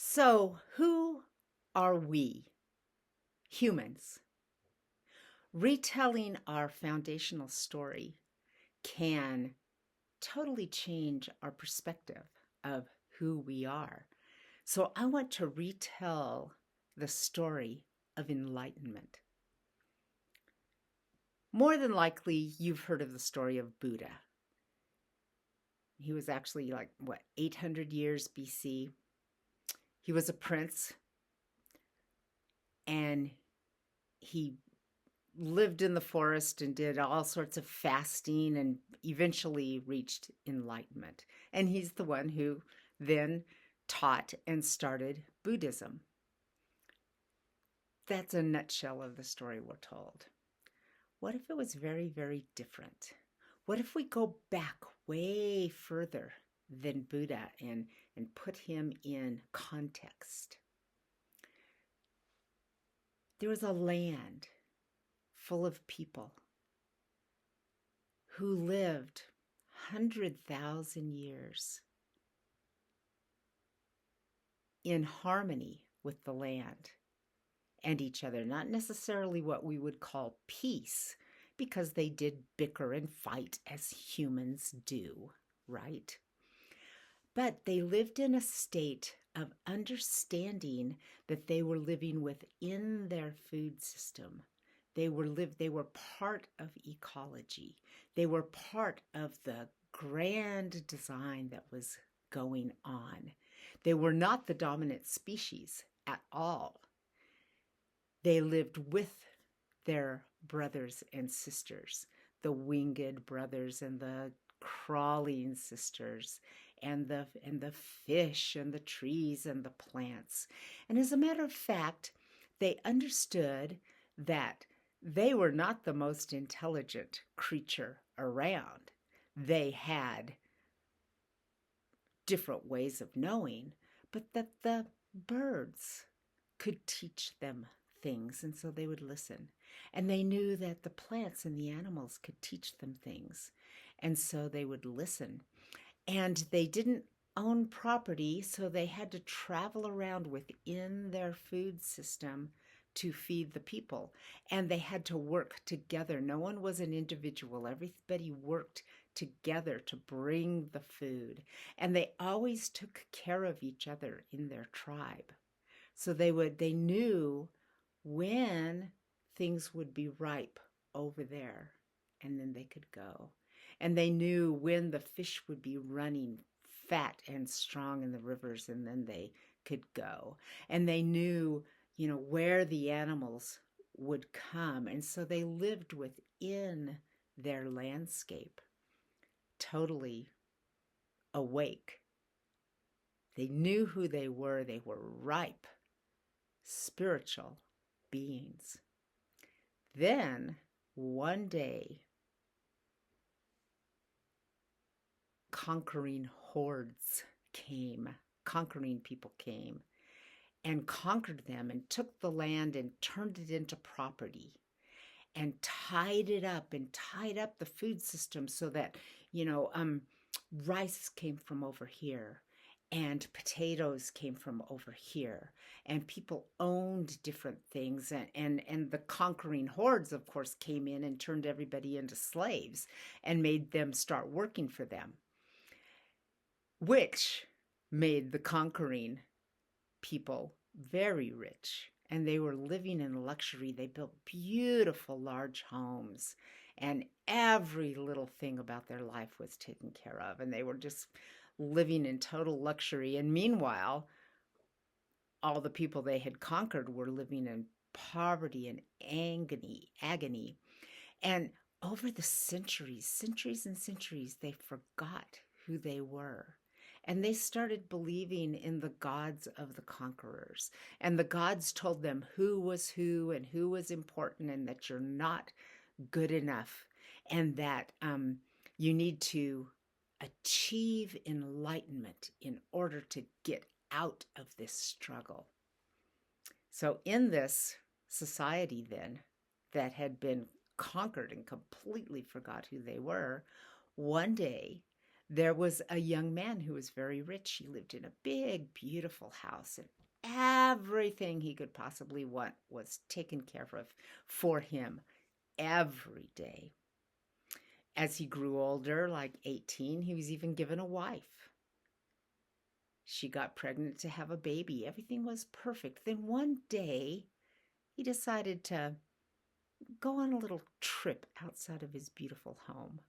So, who are we, humans? Retelling our foundational story can totally change our perspective of who we are. So, I want to retell the story of enlightenment. More than likely, you've heard of the story of Buddha. He was actually 800 years BC. He was a prince and he lived in the forest and did all sorts of fasting and eventually reached enlightenment. And he's the one who then taught and started Buddhism. That's a nutshell of the story we're told. What if it was very, very different? What if we go back way further than Buddha and put him in context? There was a land full of people who lived 100,000 years in harmony with the land and each other, not necessarily what we would call peace, because they did bicker and fight as humans do, right? But they lived in a state of understanding that they were living within their food system. They were part of ecology. They were part of the grand design that was going on. They were not the dominant species at all. They lived with their brothers and sisters, the winged brothers and the crawling sisters, and the fish and the trees and the plants. And as a matter of fact, they understood that they were not the most intelligent creature around. They had different ways of knowing, but that the birds could teach them things, and so they would listen. And they knew that the plants and the animals could teach them things, and so they would listen. And they didn't own property, so they had to travel around within their food system to feed the people. And they had to work together. No one was an individual. Everybody worked together to bring the food. And they always took care of each other in their tribe. So they knew when things would be ripe over there, and then they could go. And they knew when the fish would be running fat and strong in the rivers, and then they could go. And they knew, where the animals would come. And so they lived within their landscape, totally awake. They knew who they were. They were ripe, spiritual beings. Then, one day, conquering people came and conquered them and took the land and turned it into property and tied up the food system so that, rice came from over here and potatoes came from over here, and people owned different things, and the conquering hordes, of course, came in and turned everybody into slaves and made them start working for them, which made the conquering people very rich, and they were living in luxury. They built beautiful large homes, and every little thing about their life was taken care of, and they were just living in total luxury. And meanwhile, all the people they had conquered were living in poverty and agony. And over the centuries and centuries, they forgot who they were. And they started believing in the gods of the conquerors. And the gods told them who was who and who was important, and that you're not good enough, and that you need to achieve enlightenment in order to get out of this struggle. So in this society then that had been conquered and completely forgot who they were, one day There was a young man who was very rich. He lived in a big, beautiful house, and everything he could possibly want was taken care of for him every day. As he grew older, like 18, he was even given a wife. She got pregnant to have a baby. Everything was perfect. Then one day, he decided to go on a little trip outside of his beautiful home.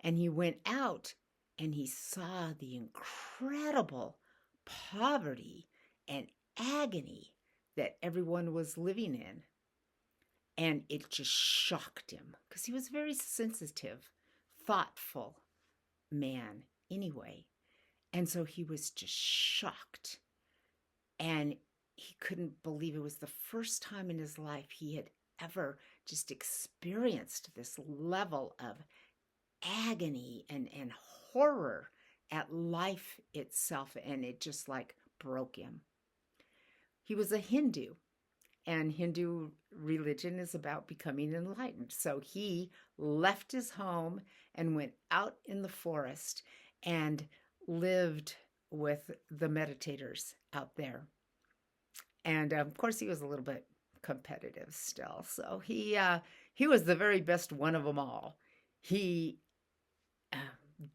And he went out and he saw the incredible poverty and agony that everyone was living in. And it just shocked him because he was a very sensitive, thoughtful man anyway. And so he was just shocked. And he couldn't believe it was the first time in his life he had ever just experienced this level of agony and horror at life itself. And it just like broke him. He was a Hindu. And Hindu religion is about becoming enlightened. So he left his home and went out in the forest and lived with the meditators out there. And of course, he was a little bit competitive still. So he was the very best one of them all. He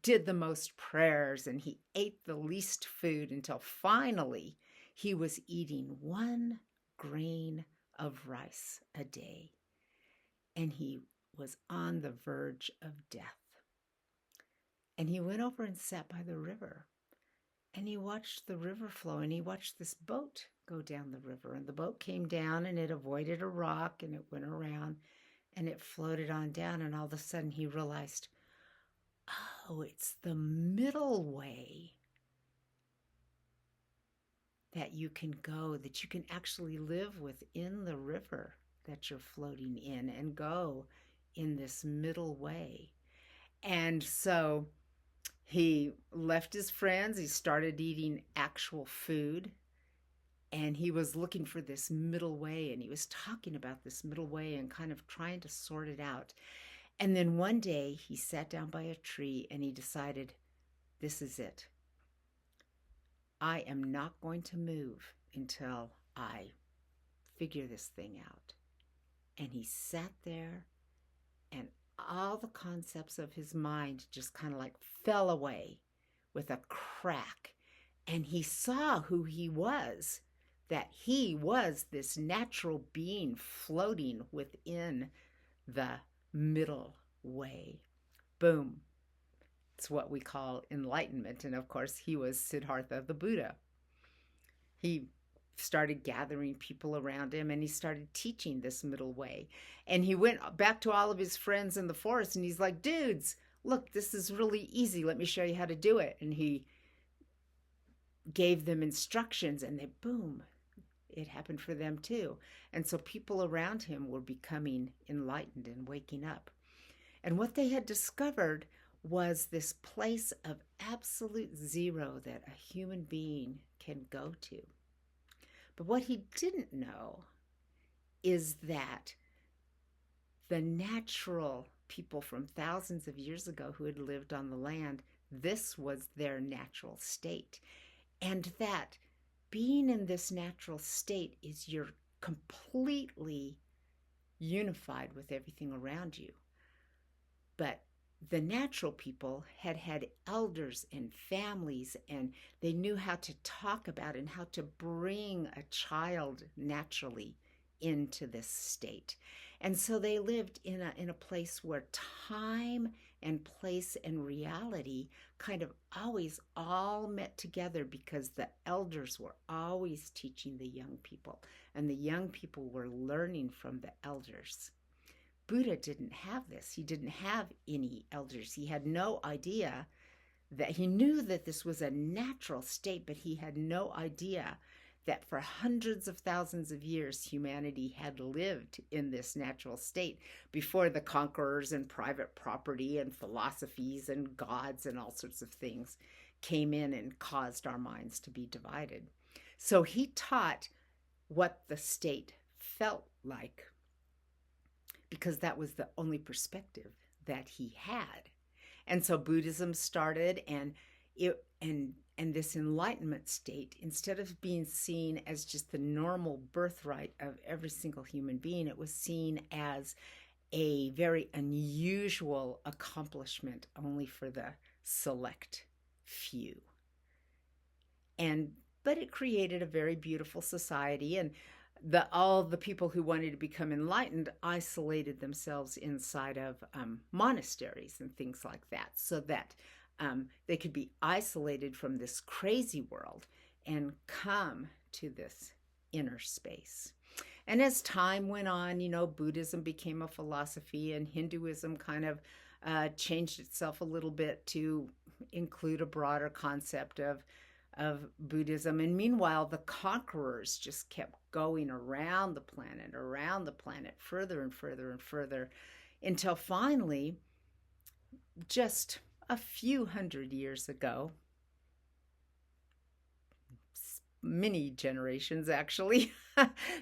did the most prayers and he ate the least food until finally he was eating 1 grain of rice a day, and he was on the verge of death. And he went over and sat by the river, and he watched the river flow, and he watched this boat go down the river, and the boat came down and it avoided a rock and it went around and it floated on down, and all of a sudden he realized, oh, it's the middle way that you can go, that you can actually live within the river that you're floating in and go in this middle way. And so he left his friends, he started eating actual food, and he was looking for this middle way, and he was talking about this middle way and kind of trying to sort it out. And then one day he sat down by a tree and he decided, this is it. I am not going to move until I figure this thing out. And he sat there, and all the concepts of his mind just kind of like fell away with a crack. And he saw who he was, that he was this natural being floating within the middle way. Boom. It's what we call enlightenment. And of course, he was Siddhartha the Buddha. He started gathering people around him and he started teaching this middle way. And he went back to all of his friends in the forest and he's like, dudes, look, this is really easy. Let me show you how to do it. And he gave them instructions and they, boom, it happened for them too. And so people around him were becoming enlightened and waking up. And what they had discovered was this place of absolute zero that a human being can go to. But what he didn't know is that the natural people from thousands of years ago who had lived on the land, this was their natural state. And that being in this natural state is you're completely unified with everything around you. But the natural people had had elders and families, and they knew how to talk about and how to bring a child naturally into this state. And so they lived in a place where time and place and reality kind of always all met together because the elders were always teaching the young people, and the young people were learning from the elders. Buddha didn't have this. He didn't have any elders. He had no idea that he knew that this was a natural state, but he had no idea that for hundreds of thousands of years, humanity had lived in this natural state before the conquerors and private property and philosophies and gods and all sorts of things came in and caused our minds to be divided. So he taught what the state felt like, because that was the only perspective that he had. And so Buddhism started, and this enlightenment state, instead of being seen as just the normal birthright of every single human being, it was seen as a very unusual accomplishment only for the select few. But it created a very beautiful society, and all the people who wanted to become enlightened isolated themselves inside of monasteries and things like that, so that they could be isolated from this crazy world and come to this inner space. And as time went on, Buddhism became a philosophy, and Hinduism kind of changed itself a little bit to include a broader concept of Buddhism. And meanwhile, the conquerors just kept going around the planet, further and further and further, until finally, just a few hundred years ago, many generations actually,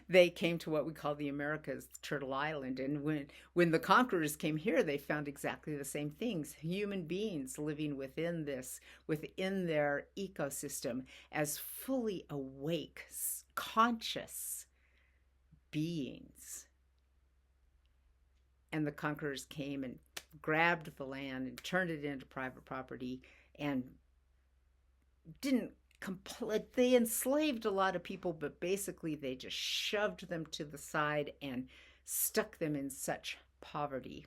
they came to what we call the Americas, Turtle Island. And when the conquerors came here, they found exactly the same things: human beings living within their ecosystem as fully awake, conscious beings. And the conquerors came and grabbed the land and turned it into private property, and they enslaved a lot of people, but basically they just shoved them to the side and stuck them in such poverty,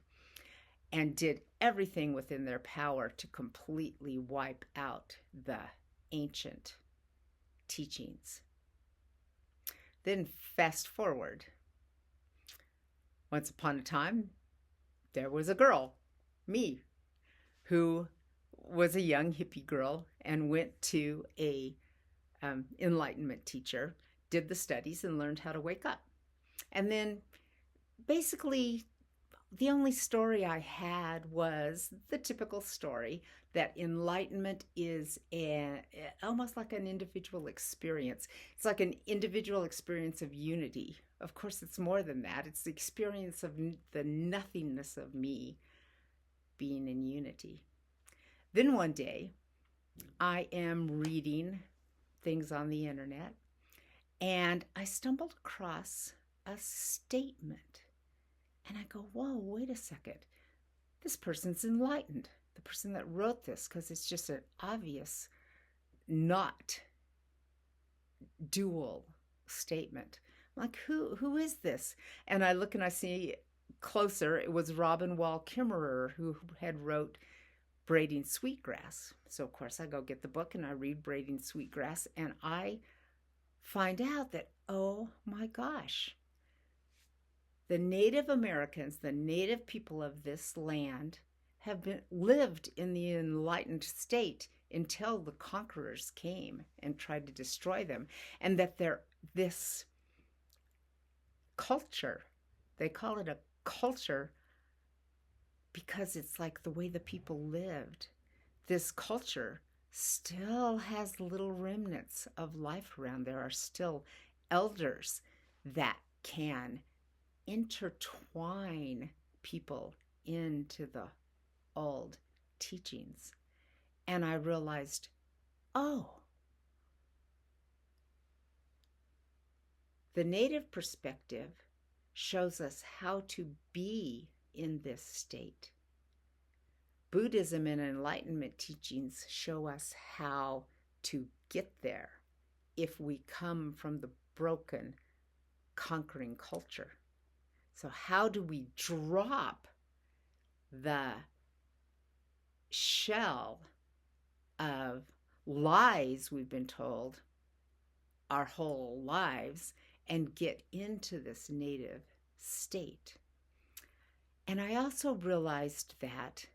and did everything within their power to completely wipe out the ancient teachings. Then fast forward. Once upon a time, there was a girl, me, who was a young hippie girl and went to a enlightenment teacher, did the studies, and learned how to wake up. And then basically the only story I had was the typical story that enlightenment is almost like an individual experience. It's like an individual experience of unity. Of course, it's more than that. It's the experience of the nothingness of me being in unity. Then one day, I am reading things on the internet, and I stumbled across a statement. And I go, whoa, wait a second. This person's enlightened. The person that wrote this, because it's just an obvious, not dual statement. I'm like, who is this? And I look and I see closer, it was Robin Wall Kimmerer, who had wrote Braiding Sweetgrass. So of course I go get the book and I read Braiding Sweetgrass, and I find out that, oh my gosh, the Native Americans, the native people of this land, have lived in the enlightened state until the conquerors came and tried to destroy them. And that this culture, they call it a culture because it's like the way the people lived. This culture still has little remnants of life around. There are still elders that can intertwine people into the old teachings. And I realized, oh, the native perspective shows us how to be in this state. Buddhism and Enlightenment teachings show us how to get there if we come from the broken, conquering culture. So how do we drop the shell of lies we've been told our whole lives and get into this native state? And I also realized that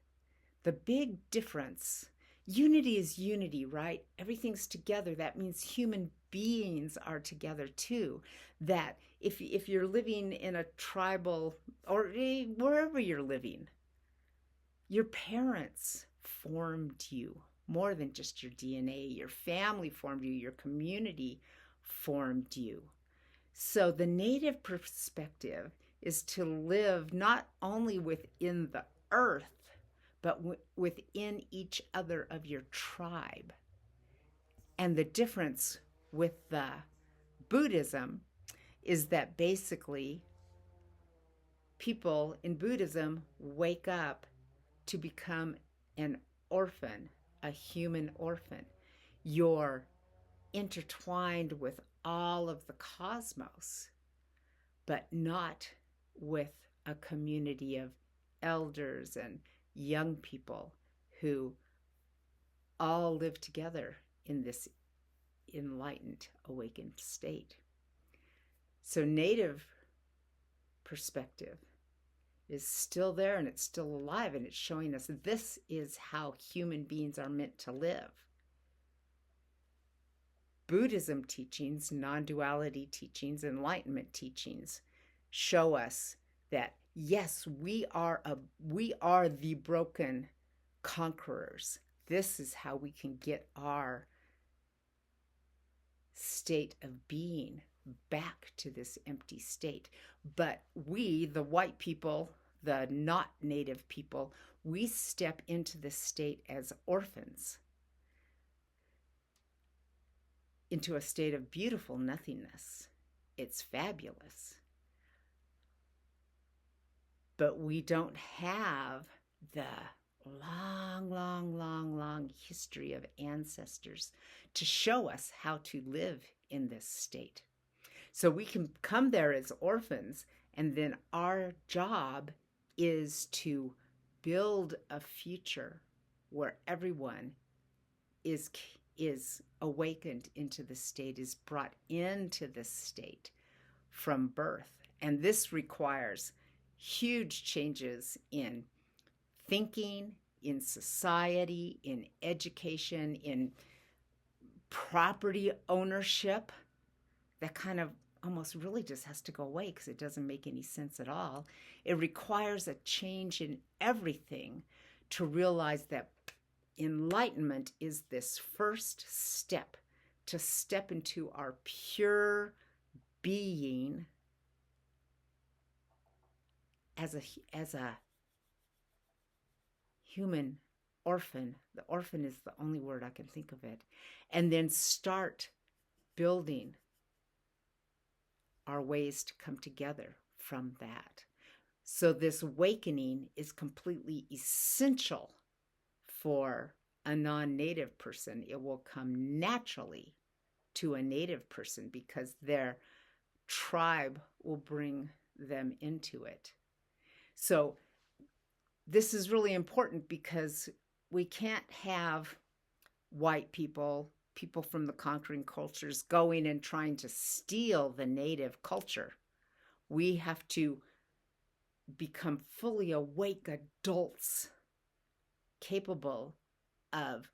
the big difference, unity is unity, right? Everything's together. That means human beings are together too. That if you're living in a tribal or wherever you're living, your parents formed you more than just your DNA. Your family formed you. Your community formed you. So the native perspective is to live not only within the earth, but within each other of your tribe. And the difference with the Buddhism is that basically people in Buddhism wake up to become an orphan, a human orphan. You're intertwined with all of the cosmos, but not with a community of elders and young people who all live together in this enlightened, awakened state. So native perspective is still there, and it's still alive, and it's showing us this is how human beings are meant to live. Buddhism teachings, non-duality teachings, enlightenment teachings show us that yes, we are the broken conquerors. This is how we can get our state of being back to this empty state. But we, the white people, the not native people, we step into this state as orphans, into a state of beautiful nothingness. It's fabulous. But we don't have the long history of ancestors to show us how to live in this state. So we can come there as orphans, and then our job is to build a future where everyone is awakened into the state, is brought into this state from birth. And this requires huge changes in thinking, in society, in education, in property ownership. That kind of almost really just has to go away because it doesn't make any sense at all. It requires a change in everything to realize that enlightenment is this first step, to step into our pure being as a human orphan. The orphan is the only word I can think of it. And then start building our ways to come together from that. So this awakening is completely essential for a non-native person. It will come naturally to a native person because their tribe will bring them into it. So this is really important because we can't have white people, people from the conquering cultures, going and trying to steal the native culture. We have to become fully awake adults capable of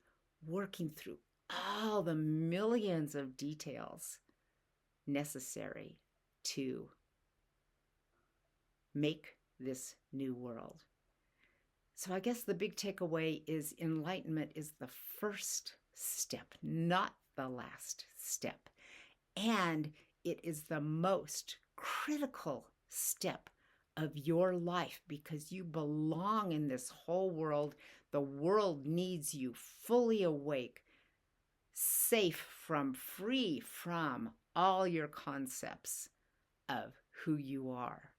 working through all the millions of details necessary to make this new world. So I guess the big takeaway is enlightenment is the first step, not the last step. And it is the most critical step of your life because you belong in this whole world. The world needs you fully awake, safe free from all your concepts of who you are.